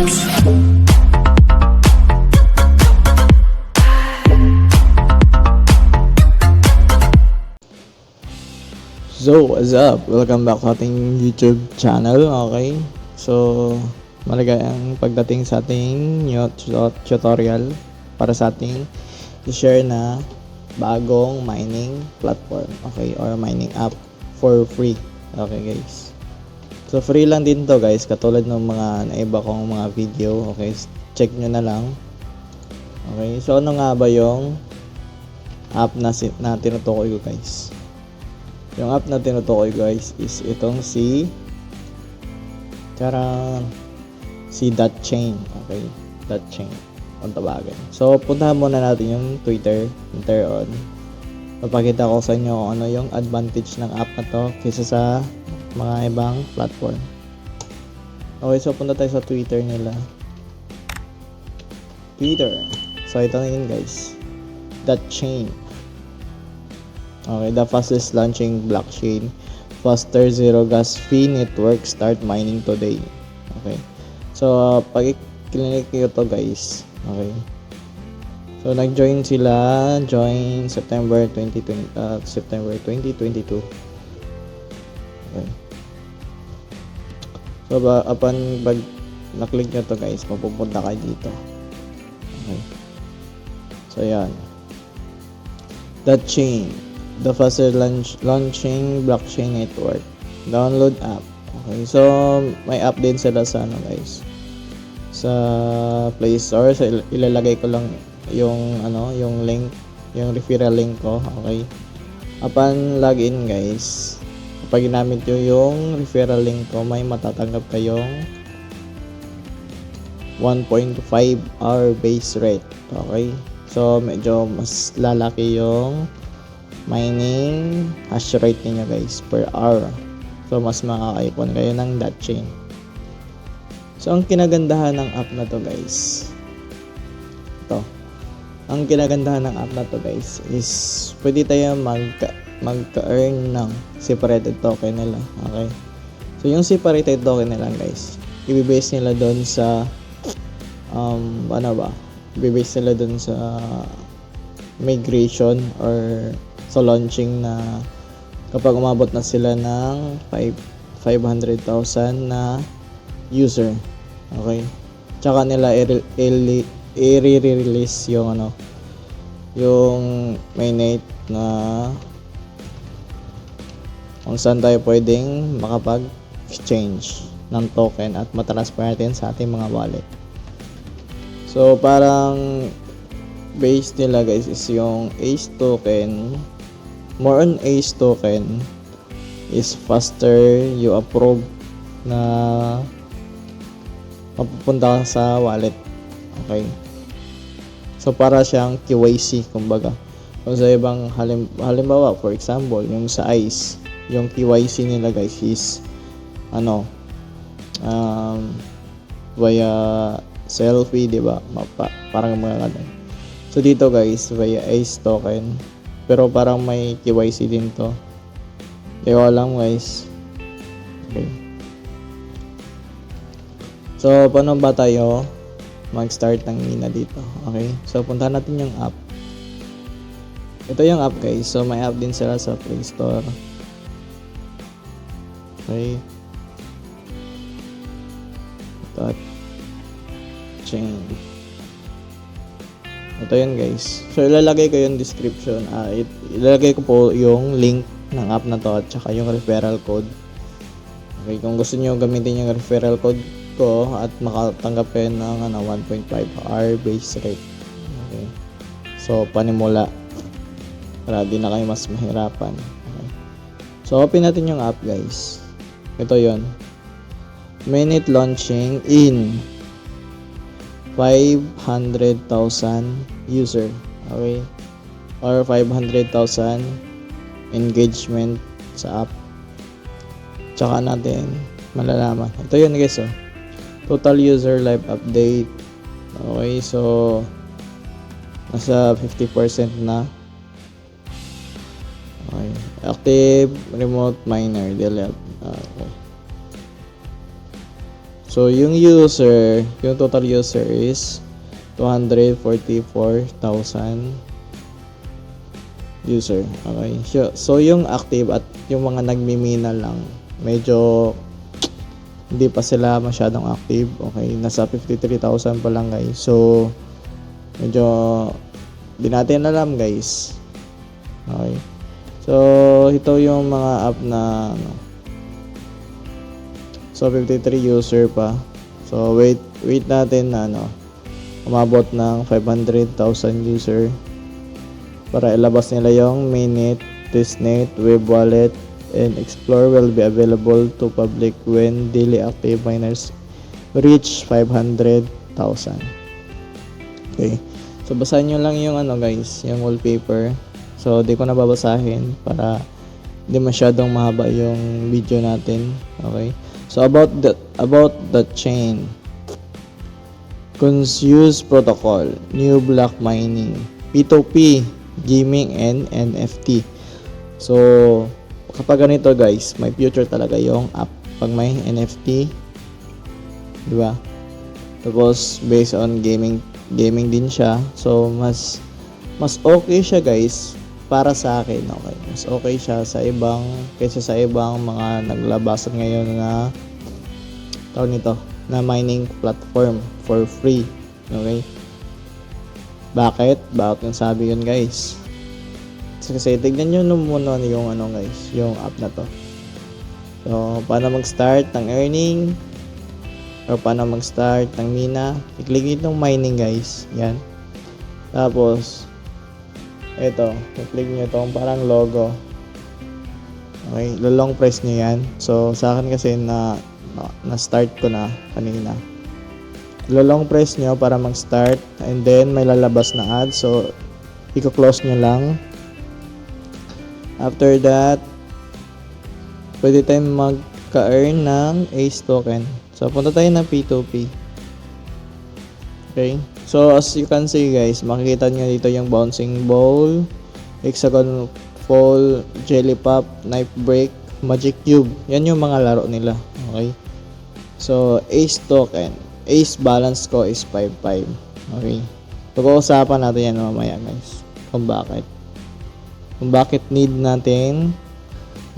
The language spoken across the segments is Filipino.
So, what's up? Welcome back sa ating YouTube channel. Okay, so maligayang pagdating sa ating new tutorial para sa ating i-share na bagong mining platform, okay, or mining app for free. Okay guys, so free lang din to guys, katulad ng mga naiba kong mga video. Okay, check nyo na lang. Okay, so ano nga ba yung app na tinutukoy ko guys? Yung app na tinutukoy guys is itong si Dotchain. Okay, Dotchain kung tawagan. So puntahan muna natin yung Twitter on. Papakita ko sa inyo kung ano yung advantage ng app na to kaysa sa mga ibang platform. Okay, so punta tayo sa Twitter nila. Twitter. So ito na yun guys, Dotchain. Okay, the fastest launching blockchain, faster zero gas fee network, start mining today. Okay, so pag i-click nyo to guys, okay, so nag-join sila, join September 2022. Okay, so upon pag na-click nyo to guys, mapupunta kayo dito. Okay, so yan, Dotchain, the fastest launching blockchain network. Download app. Okay, so may app din sila sa ano guys, sa Play Store. So ilalagay ko lang yung yung link, yung referral link ko. Okay, upon login guys, kapag ginamit nyo yung referral link ko, may matatanggap kayong 1.5 hour base rate. Okay, so medyo mas lalaki yung mining hash rate niyo guys per hour. So mas makakaipon kayo ng Dotchain. So ang kinagandahan ng app na to guys, ang kinagandahan ng app na to guys is pwede tayo magka-earn ng separated token nila. Okay, so yung separated token nila guys, i-base nila doon sa i-base nila doon sa migration or sa launching, na kapag umabot na sila ng 500,000 na user. Okay, tsaka nila i-release yung yung mainnet na kung saan tayo pwedeng makapag-exchange ng token at matransfer natin sa ating mga wallet. So parang base nila guys is yung ACE token. More on ACE token is faster you approve na mapupunta sa wallet. Okay, so para siyang KYC kumbaga. Kung sa ibang halimbawa, for example, yung sa ICE, yung KYC nila guys is via selfie, diba? Parang mga ganun. So dito guys, via ACE token, pero parang may KYC din to. Di ko alam guys. Okay, so paano ba tayo mag-start ng mina dito? Okay, so puntahan natin yung app. Ito yung app guys, so may app din sila sa Play Store. Okay, Dotchain. Ito yun guys. So ilalagay ko yung description. Ilalagay ko po yung link ng app na to at saka yung referral code. Okay, kung gusto niyo gamitin yung referral code ko at makatanggap kayo ng 1.5 hour base rate. Okay, so panimula para di na kayo mas mahirapan. Okay, so open natin yung app guys. Ito yon, minute launching in 500,000 user. Okay, or 500,000 engagement sa app. Tsaka natin malalaman. Ito yun guys, total user live update. Okay, so nasa 50% na. Okay, active remote miner delete. Okay, So, yung total user is 244,000 user. Okay. So, yung active at yung mga nagmimina lang, medyo hindi pa sila masyadong active. Okay. Nasa 53,000 pa lang, guys. So, medyo di natin alam, guys. Okay. So, ito yung mga app na So 53 user pa. So wait natin na umabot ng 500,000 user para ilabas nila yung mainnet, testnet, web wallet, and explore will be available to public when daily active miners reach 500,000. Okay. So basahin nyo lang yung guys, yung wallpaper. So di ko na babasahin para hindi masyadong mahaba yung video natin. Okay. So about the chain, Consensus Protocol, new block mining, P2P, gaming, and NFT. So kapag ganito, guys, may future talaga yung app pag may NFT, di ba? Tapos based on gaming din siya. So mas okay siya, guys, para sa akin. Okay, mas okay siya kaysa sa ibang mga naglabasan ngayon na na mining platform for free. Okay, bakit yung sabi yun, guys? Kasi tignan nyo muna yung guys, yung app na to. So paano mag-start ng earning or paano mag-start ng mina, i-click itong mining, guys. Yan. Tapos ito, i-click nyo itong parang logo. Okay, long press nyo yan. So sa akin kasi na-start ko na kanina. Long press nyo para mag-start, and then may lalabas na ad. So i-close nyo lang. After that, pwede tayong magka-earn ng ACE token. So punta tayo ng P2P. Okay. So as you can see, guys, makikita nyo dito yung bouncing ball, hexagon fall, jelly pop, knife break, magic cube. Yan yung mga laro nila. Okay. So ACE token, ACE balance ko is 5.5. Okay. Pag-uusapan natin yan mamaya, guys, kung bakit need natin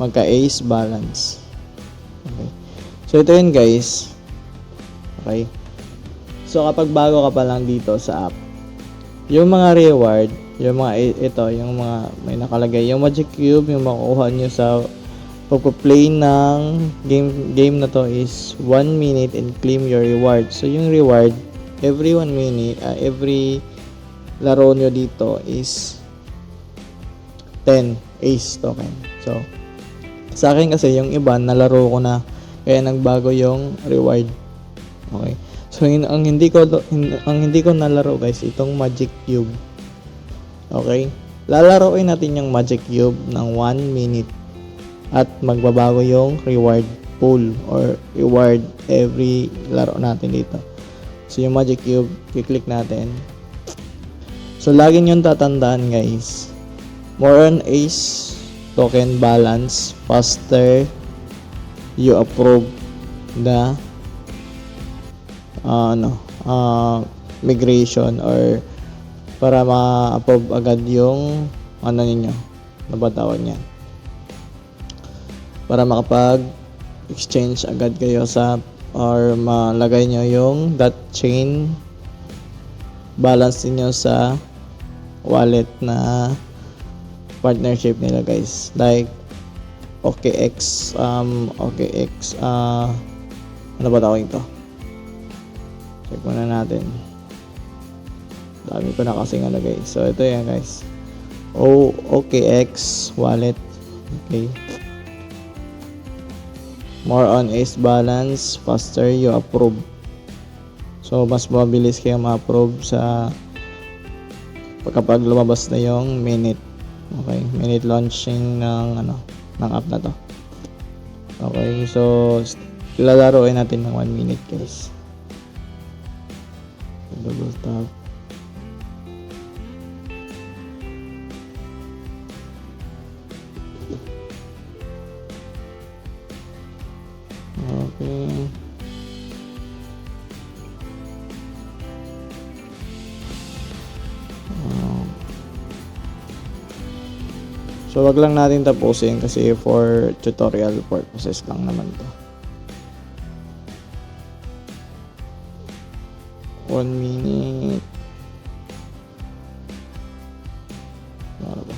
magka-ACE balance. Okay. So ito yun, guys. Okay. So kapag bago ka pa lang dito sa app, yung mga reward, yung mga may nakalagay, yung magic cube, yung makukuha nyo sa pagpa-play ng game na to is 1 minute and claim your reward. So yung reward, every 1 minute, every laro nyo dito is 10 ACE token. So sa akin kasi yung iba nalaro ko na, kaya nagbago yung reward. Okay. So ang hindi ko nalaro, guys, itong magic cube. Okay? Lalaroin natin yung magic cube ng 1 minute at magbabago yung reward pool or reward every laro natin dito. So yung magic cube, i-click natin. So lagi nyo tatandaan, guys, more on ACE token balance, faster you approve the migration or para ma-approve agad yung ninyo, nabatawag niya, para makapag-exchange agad kayo sa or malagay nyo yung that chain balance niyo sa wallet na partnership nila, guys, like OKX, ano ba tawag ito? Check muna natin. Dami ko na kasing guys. So ito yan, guys. OKX wallet. Okay. More on ACE balance, faster you approve. So mas mabilis kayo ma-approve sa kapag lumabas na yung minute. Okay, minute launching ng app na to. Okay, so lalaroin natin ng 1 minute, guys. Double tap. Okay. So wag lang natin tapusin kasi for tutorial purposes lang naman to. 1 minute. Ano ba?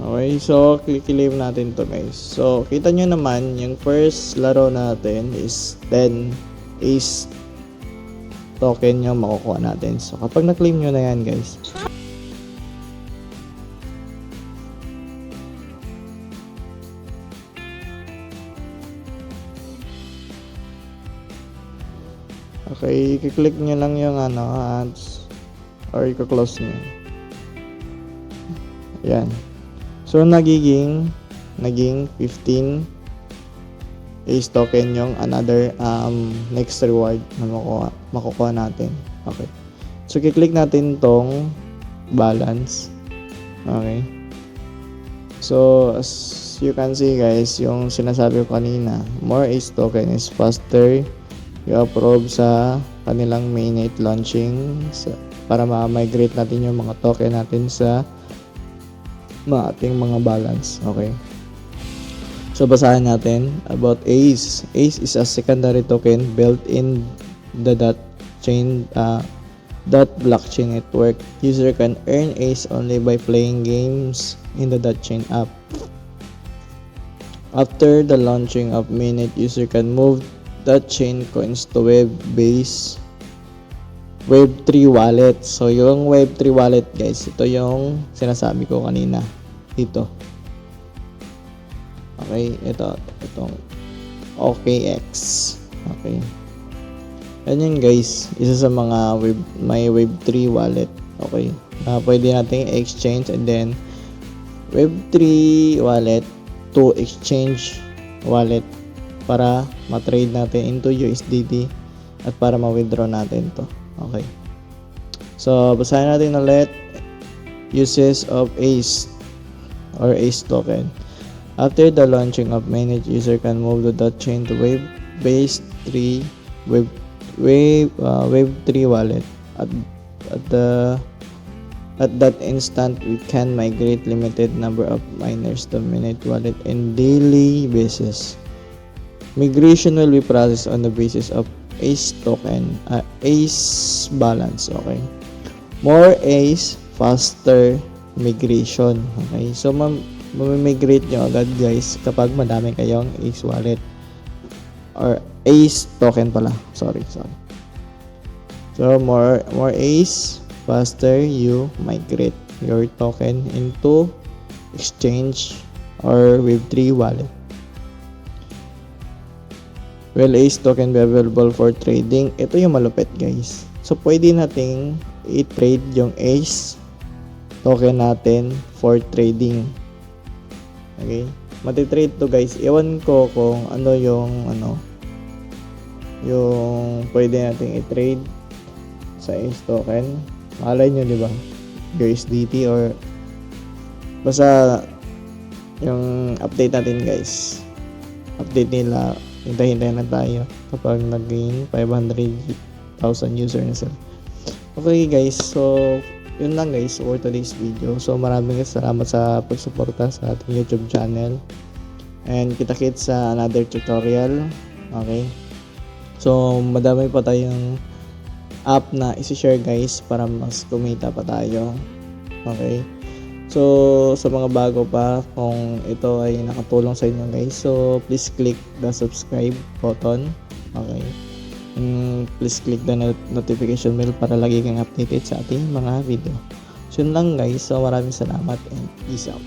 Okay, so click-claim natin to guys. So kita nyo naman yung first laro natin is 10 ace token yung makukuha natin. So kapag na-claim nyo na yan guys, okay, i-click nyo lang yung ads or i-close nyo. Yan. So naging 15 ace token yung another next reward na makukuha natin. Okay. So i-click natin tong balance. Okay. So as you can see guys, yung sinasabi ko kanina, more ace token is faster i-approve sa kanilang mainnet launching para ma-migrate natin yung mga token natin sa ating mga balance. Okay. So basahin natin about ACE. ACE is a secondary token built in the blockchain network. User can earn ACE only by playing games in the chain app. After the launching of mainnet, user can move chain coins to Web3 wallet. So yung Web3 wallet guys, ito yung sinasabi ko kanina dito. Okay, itong OKX. Okay. Yan yun guys, isa sa mga may Web3 wallet. Okay. Pwede nating exchange and then Web3 wallet to exchange wallet para ma-trade natin into USDT at para ma-withdraw natin to. Okay. So, basahin natin ulit uses of ACE or ACE token. After the launching of mainnet, user can move the chain to Web3 wallet. At that instant, we can migrate limited number of miners to mainnet wallet in daily basis. Migration will be processed on the basis of ACE token, ACE balance. Okay. More ACE, faster migration. Okay. So mamimigrate nyo agad guys kapag madami kayong ACE wallet or ACE token pala. Sorry. So more ACE, faster you migrate your token into exchange or Web3 wallet. Will ACE token be available for trading? Ito yung malupit guys. So pwede nating i-trade yung ACE token natin for trading. Okay? Mati-trade to guys. Iwan ko kung ano yung pwede nating i-trade sa ACE token. Malay nyo, di ba? USDT or basta yung update natin guys. Update nila. Hintay na tayo kapag naging 500,000 user na sila. Okay guys, so yun lang guys for today's video. So maraming salamat sa pagsuporta sa ating YouTube channel. And kita-kits sa another tutorial. Okay. So madami pa tayong app na isi-share guys para mas kumita pa tayo. Okay. So, sa mga bago pa, kung ito ay nakatulong sa inyo guys, so please click the subscribe button. Okay. Please click the notification bell para lagi kang updated sa ating mga video. So, yun lang guys. So, maraming salamat and peace out.